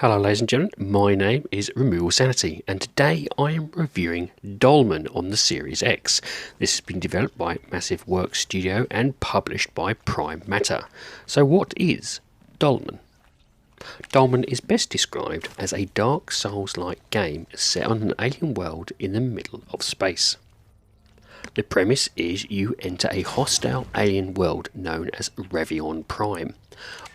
Hello ladies and gentlemen, my name is RemovableSanity and today I am reviewing Dolmen on the Series X. This has been developed by Massive Works Studio and published by Prime Matter. So what is Dolmen? Dolmen is best described as a Dark Souls-like game set on an alien world in the middle of space. The premise is you enter a hostile alien world known as Revion Prime.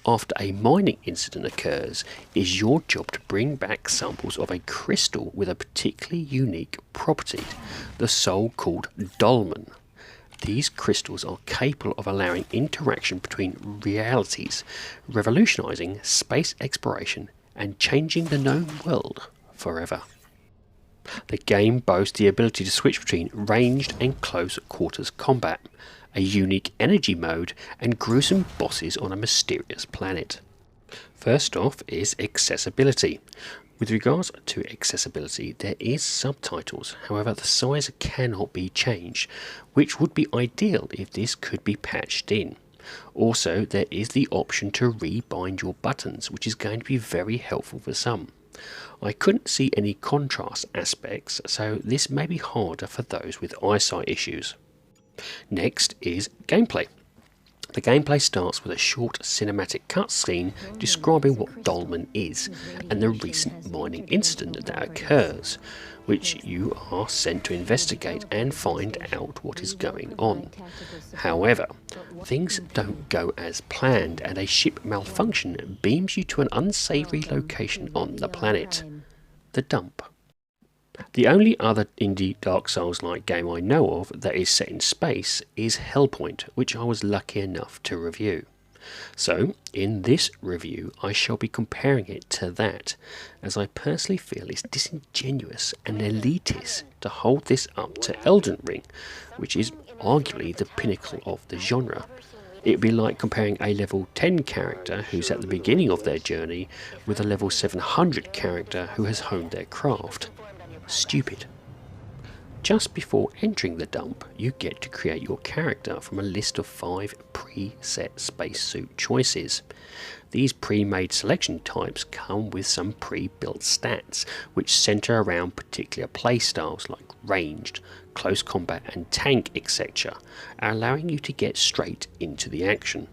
After a mining incident occurs, it is your job to bring back samples of a crystal with a particularly unique property, the soul called Dolmen. These crystals are capable of allowing interaction between realities, revolutionizing space exploration and changing the known world forever. The game boasts the ability to switch between ranged and close quarters combat, a unique energy mode, and gruesome bosses on a mysterious planet. First off is accessibility. With regards to accessibility, there is subtitles, however the size cannot be changed, which would be ideal if this could be patched in. Also, there is the option to rebind your buttons, which is going to be very helpful for some. I couldn't see any contrast aspects, so this may be harder for those with eyesight issues. Next is gameplay. The gameplay starts with a short cinematic cutscene describing what Dolmen is and the recent mining incident that occurs, which you are sent to investigate and find out what is going on. However, things don't go as planned and a ship malfunction beams you to an unsavoury location on the planet, the dump. The only other indie Dark Souls-like game I know of that is set in space is Hellpoint, which I was lucky enough to review. So, in this review I shall be comparing it to that, as I personally feel it's disingenuous and elitist to hold this up to Elden Ring, which is arguably the pinnacle of the genre. It would be like comparing a level 10 character who's at the beginning of their journey with a level 700 character who has honed their craft. Stupid. Just before entering the dump, you get to create your character from a list of 5 pre-set spacesuit choices. These pre-made selection types come with some pre-built stats, which centre around particular playstyles like ranged, close combat and tank etc., allowing you to get straight into the action.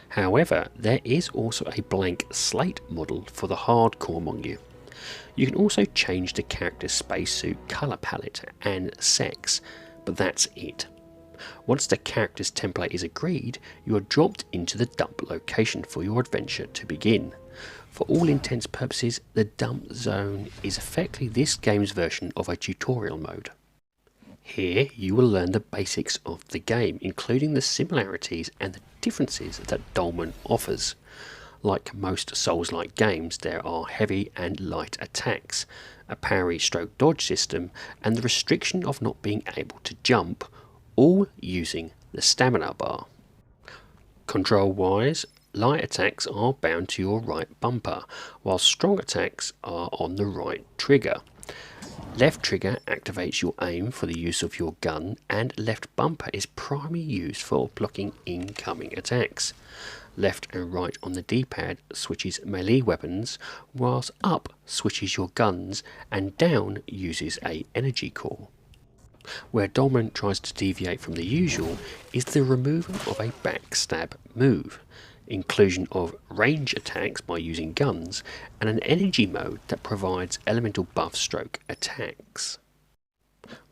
However, there is also a blank slate model for the hardcore among you. You can also change the character's spacesuit colour palette and sex, but that's it. Once the character's template is agreed, you are dropped into the dump location for your adventure to begin. For all intents and purposes, the dump zone is effectively this game's version of a tutorial mode. Here you will learn the basics of the game, including the similarities and the differences that Dolmen offers. Like most Souls-like games, there are heavy and light attacks, a parry/dodge system, and the restriction of not being able to jump, all using the stamina bar. Control-wise, light attacks are bound to your right bumper, while strong attacks are on the right trigger. Left trigger activates your aim for the use of your gun, and left bumper is primarily used for blocking incoming attacks. Left and right on the D-pad switches melee weapons, whilst up switches your guns and down uses a energy core. Where Dolmen tries to deviate from the usual is the removal of a backstab move, inclusion of range attacks by using guns, and an energy mode that provides elemental buff/attacks.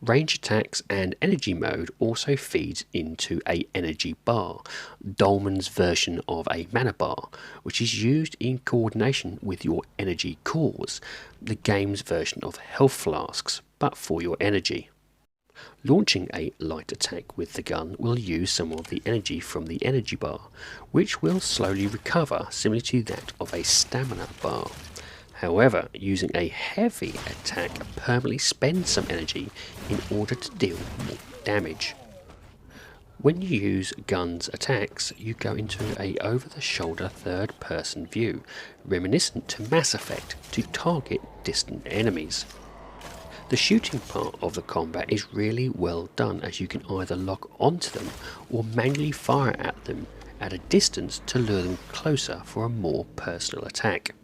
Range attacks and energy mode also feeds into a energy bar, Dolmen's version of a mana bar, which is used in coordination with your energy cores, the game's version of health flasks, but for your energy. Launching a light attack with the gun will use some of the energy from the energy bar, which will slowly recover, similar to that of a stamina bar. However, using a heavy attack permanently spends some energy in order to deal more damage. When you use guns attacks, you go into a over-the-shoulder third-person view, reminiscent to Mass Effect, to target distant enemies. The shooting part of the combat is really well done, as you can either lock onto them or manually fire at them at a distance to lure them closer for a more personal attack.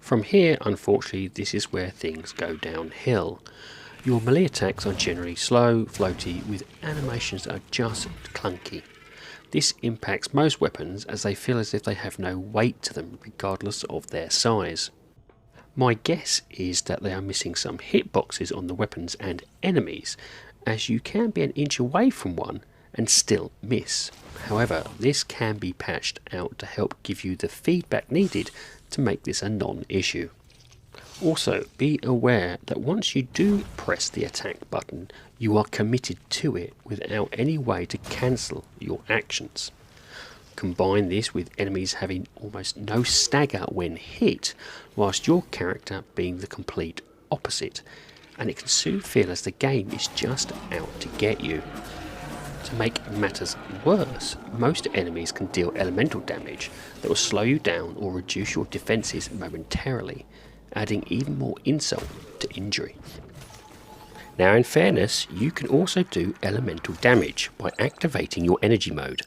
From here, unfortunately, this is where things go downhill. Your melee attacks are generally slow, floaty, with animations that are just clunky. This impacts most weapons as they feel as if they have no weight to them regardless of their size. My guess is that they are missing some hitboxes on the weapons and enemies, as you can be an inch away from one and still miss. However, this can be patched out to help give you the feedback needed to make this a non-issue. Also, be aware that once you do press the attack button, you are committed to it without any way to cancel your actions. Combine this with enemies having almost no stagger when hit, whilst your character being the complete opposite, and it can soon feel as the game is just out to get you. To make matters worse, most enemies can deal elemental damage that will slow you down or reduce your defences momentarily, adding even more insult to injury. Now, in fairness, you can also do elemental damage by activating your energy mode.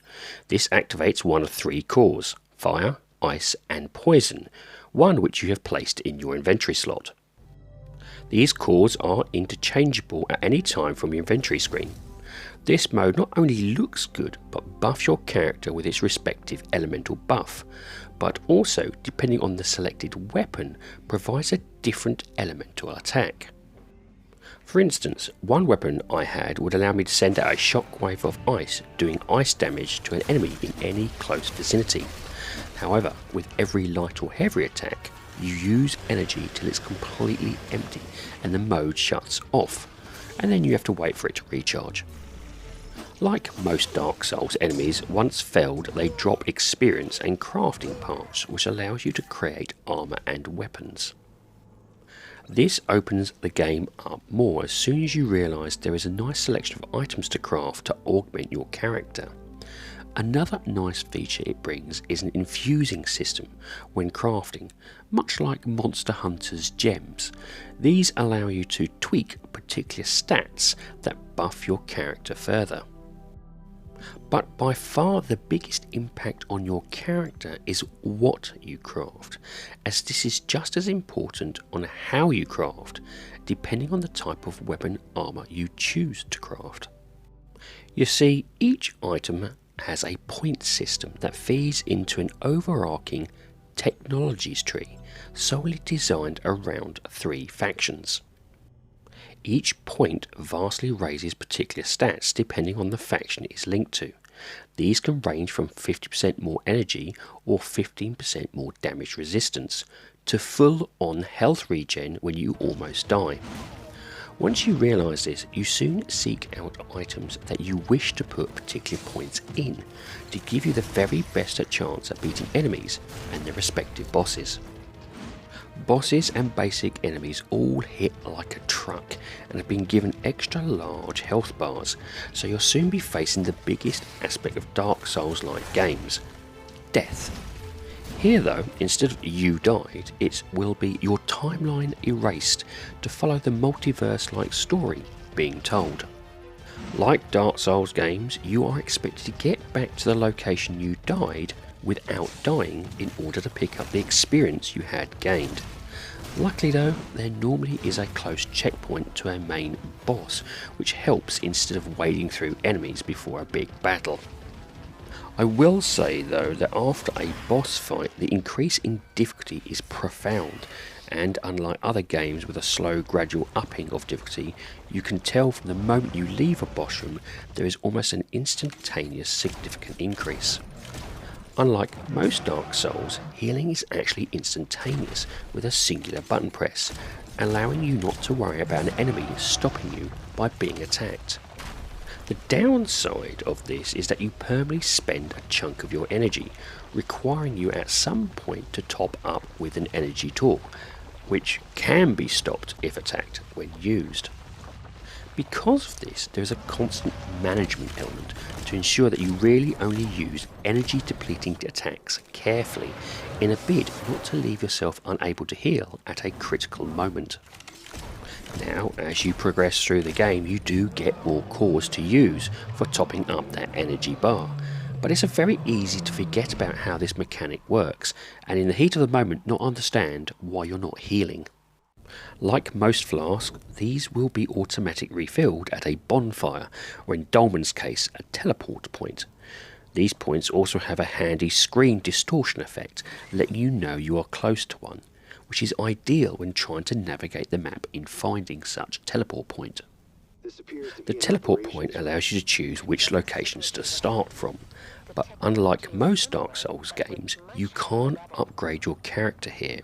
This activates one of three cores: fire, ice and poison, one which you have placed in your inventory slot. These cores are interchangeable at any time from your inventory screen. This mode not only looks good, but buffs your character with its respective elemental buff, but also, depending on the selected weapon, provides a different elemental attack. For instance, one weapon I had would allow me to send out a shockwave of ice, doing ice damage to an enemy in any close vicinity. However, with every light or heavy attack, you use energy till it's completely empty and the mode shuts off, and then you have to wait for it to recharge. Like most Dark Souls enemies, once felled they drop experience and crafting parts, which allows you to create armour and weapons. This opens the game up more as soon as you realise there is a nice selection of items to craft to augment your character. Another nice feature it brings is an infusing system when crafting, much like Monster Hunter's gems. These allow you to tweak particular stats that buff your character further. But by far the biggest impact on your character is what you craft, as this is just as important on how you craft, depending on the type of weapon armour you choose to craft. You see, each item has a point system that feeds into an overarching technologies tree solely designed around three factions. Each point vastly raises particular stats depending on the faction it is linked to. These can range from 50% more energy or 15% more damage resistance to full on health regen when you almost die. Once you realise this, you soon seek out items that you wish to put particular points in to give you the very best chance at beating enemies and their respective bosses. Bosses and basic enemies all hit like a truck and have been given extra large health bars, so you'll soon be facing the biggest aspect of Dark Souls-like games: death. Here though, instead of you died, it will be your timeline erased to follow the multiverse-like story being told. Like Dark Souls games, you are expected to get back to the location you died without dying in order to pick up the experience you had gained. Luckily though, there normally is a close checkpoint to a main boss, which helps instead of wading through enemies before a big battle. I will say though that after a boss fight, the increase in difficulty is profound, and unlike other games with a slow gradual upping of difficulty, you can tell from the moment you leave a boss room there is almost an instantaneous significant increase. Unlike most Dark Souls, healing is actually instantaneous with a singular button press, allowing you not to worry about an enemy stopping you by being attacked. The downside of this is that you permanently spend a chunk of your energy, requiring you at some point to top up with an energy tool, which can be stopped if attacked when used. Because of this, there is a constant management element to ensure that you really only use energy depleting attacks carefully in a bid not to leave yourself unable to heal at a critical moment. Now, as you progress through the game, you do get more cores to use for topping up that energy bar, But it's very easy to forget about how this mechanic works, and in the heat of the moment not understand why you're not healing. Like most flasks, these will be automatic refilled at a bonfire, or in Dolmen's case, a teleport point. These points also have a handy screen distortion effect, letting you know you are close to one, which is ideal when trying to navigate the map in finding such teleport point. The teleport point allows you to choose which locations to start from, but unlike most Dark Souls games, you can't upgrade your character here.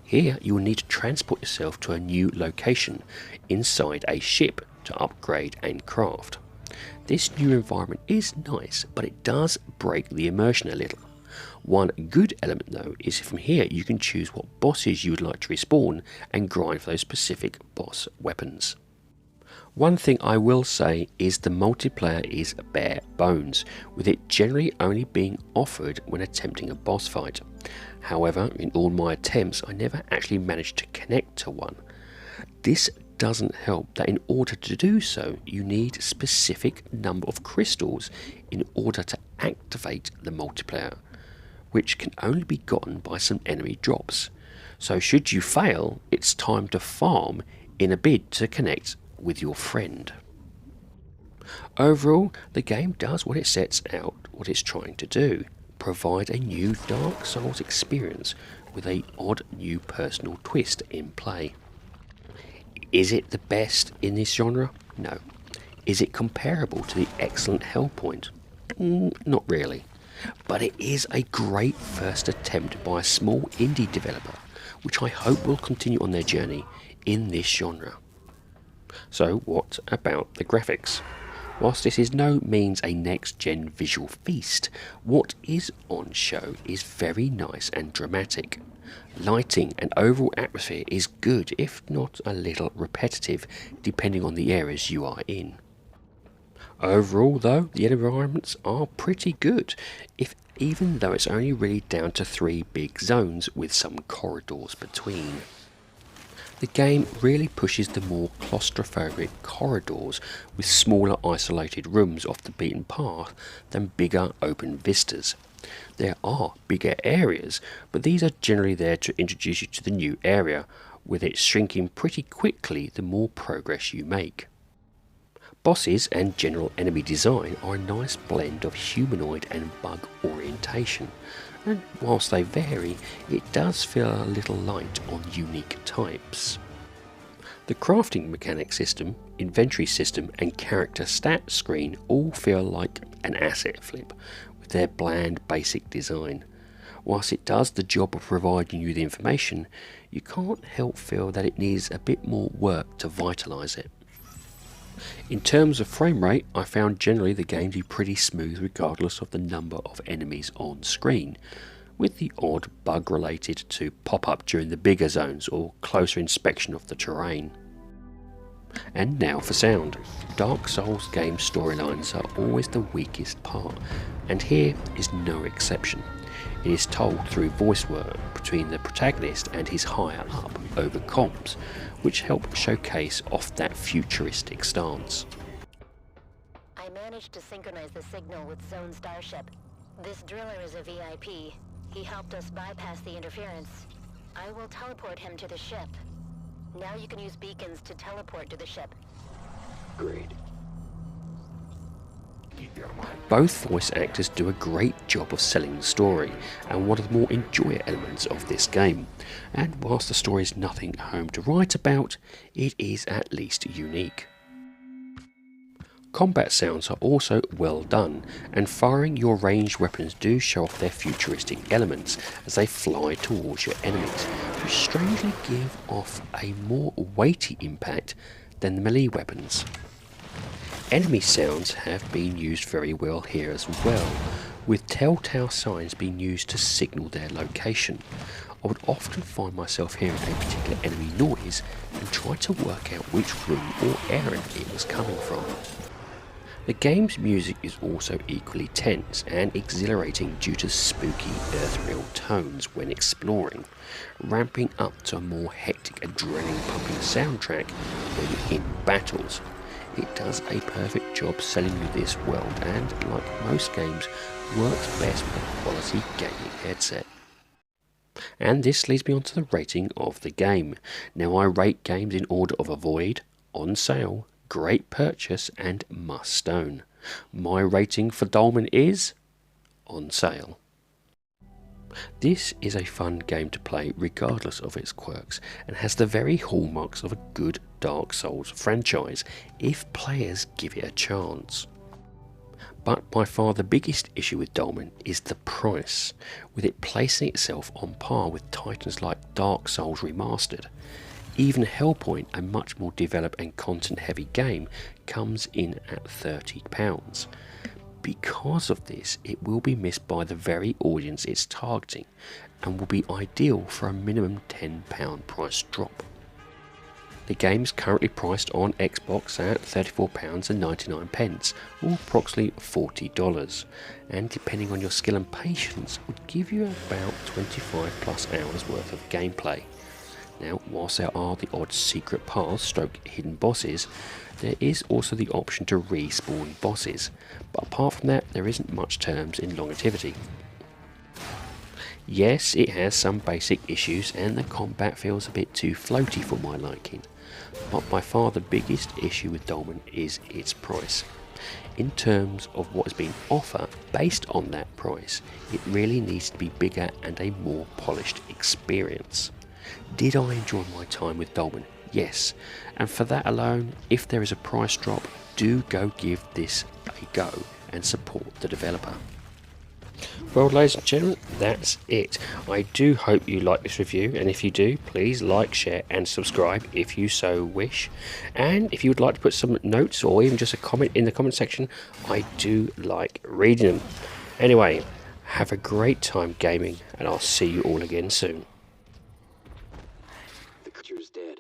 Here you will need to transport yourself to a new location inside a ship to upgrade and craft. This new environment is nice, but it does break the immersion a little. One good element though is from here you can choose what bosses you would like to respawn and grind for those specific boss weapons. One thing I will say is the multiplayer is bare bones, with it generally only being offered when attempting a boss fight. However, in all my attempts I never actually managed to connect to one. This doesn't help that in order to do so you need a specific number of crystals in order to activate the multiplayer, which can only be gotten by some enemy drops. So should you fail, it's time to farm in a bid to connect with your friend. Overall, the game does what it sets out what it's trying to do: provide a new Dark Souls experience with an odd new personal twist in play. Is it the best in this genre? No. Is it comparable to the excellent Hellpoint? Not really. But it is a great first attempt by a small indie developer, which I hope will continue on their journey in this genre. So what about the graphics? Whilst this is no means a next-gen visual feast, what is on show is very nice and dramatic. Lighting and overall atmosphere is good, if not a little repetitive, depending on the areas you are in. Overall though, the environments are pretty good, even though it's only really down to 3 big zones with some corridors between. The game really pushes the more claustrophobic corridors with smaller isolated rooms off the beaten path than bigger open vistas. There are bigger areas, but these are generally there to introduce you to the new area, with it shrinking pretty quickly the more progress you make. Bosses and general enemy design are a nice blend of humanoid and bug orientation, and whilst they vary, it does feel a little light on unique types. The crafting mechanic system, inventory system and character stat screen all feel like an asset flip with their bland basic design. Whilst it does the job of providing you the information, you can't help feel that it needs a bit more work to vitalise it. In terms of frame rate, I found generally the game to be pretty smooth regardless of the number of enemies on screen, with the odd bug related to pop up during the bigger zones or closer inspection of the terrain. And now for sound. Dark Souls game storylines are always the weakest part, and here is no exception. It is told through voice work between the protagonist and his higher up over comms, which help showcase off that futuristic stance. I managed to synchronize the signal with Zone Starship. This driller is a VIP. He helped us bypass the interference. I will teleport him to the ship. Now you can use beacons to teleport to the ship. Great. Both voice actors do a great job of selling the story, and one of the more enjoyable elements of this game. And whilst the story is nothing home to write about, it is at least unique. Combat sounds are also well done, and firing your ranged weapons do show off their futuristic elements as they fly towards your enemies, which strangely give off a more weighty impact than the melee weapons. Enemy sounds have been used very well here as well, with telltale signs being used to signal their location. I would often find myself hearing a particular enemy noise and try to work out which room or area it was coming from. The game's music is also equally tense and exhilarating due to spooky ethereal tones when exploring, ramping up to a more hectic adrenaline pumping soundtrack when in battles. it does a perfect job selling you this world, and like most games, works best with a quality gaming headset. And this leads me on to the rating of the game. Now I rate games in order of avoid, on sale, great purchase and must own. My rating for Dolmen is on sale. This is a fun game to play regardless of its quirks, and has the very hallmarks of a good Dark Souls franchise if players give it a chance. But by far the biggest issue with Dolmen is the price, with it placing itself on par with titles like Dark Souls Remastered. Even Hellpoint, a much more developed and content heavy game, comes in at £30. Because of this, it will be missed by the very audience it's targeting, and will be ideal for a minimum £10 price drop. The game is currently priced on Xbox at £34.99, or approximately $40, and depending on your skill and patience, would give you about 25 plus hours worth of gameplay. Now, whilst there are the odd secret paths stroke hidden bosses, there is also the option to respawn bosses, but apart from that, there isn't much terms in longevity. Yes, it has some basic issues, and the combat feels a bit too floaty for my liking, but by far the biggest issue with Dolmen is its price. In terms of what is being offered based on that price, it really needs to be bigger and a more polished experience. Did I enjoy my time with Dolmen? Yes, and for that alone, if there is a price drop, do go give this a go and support the developer. Well, ladies and gentlemen, that's it. I do hope you like this review, and if you do, please like, share and subscribe if you so wish. And if you would like to put some notes or even just a comment in the comment section, I do like reading them. Anyway, have a great time gaming, and I'll see you all again soon. The creature's dead.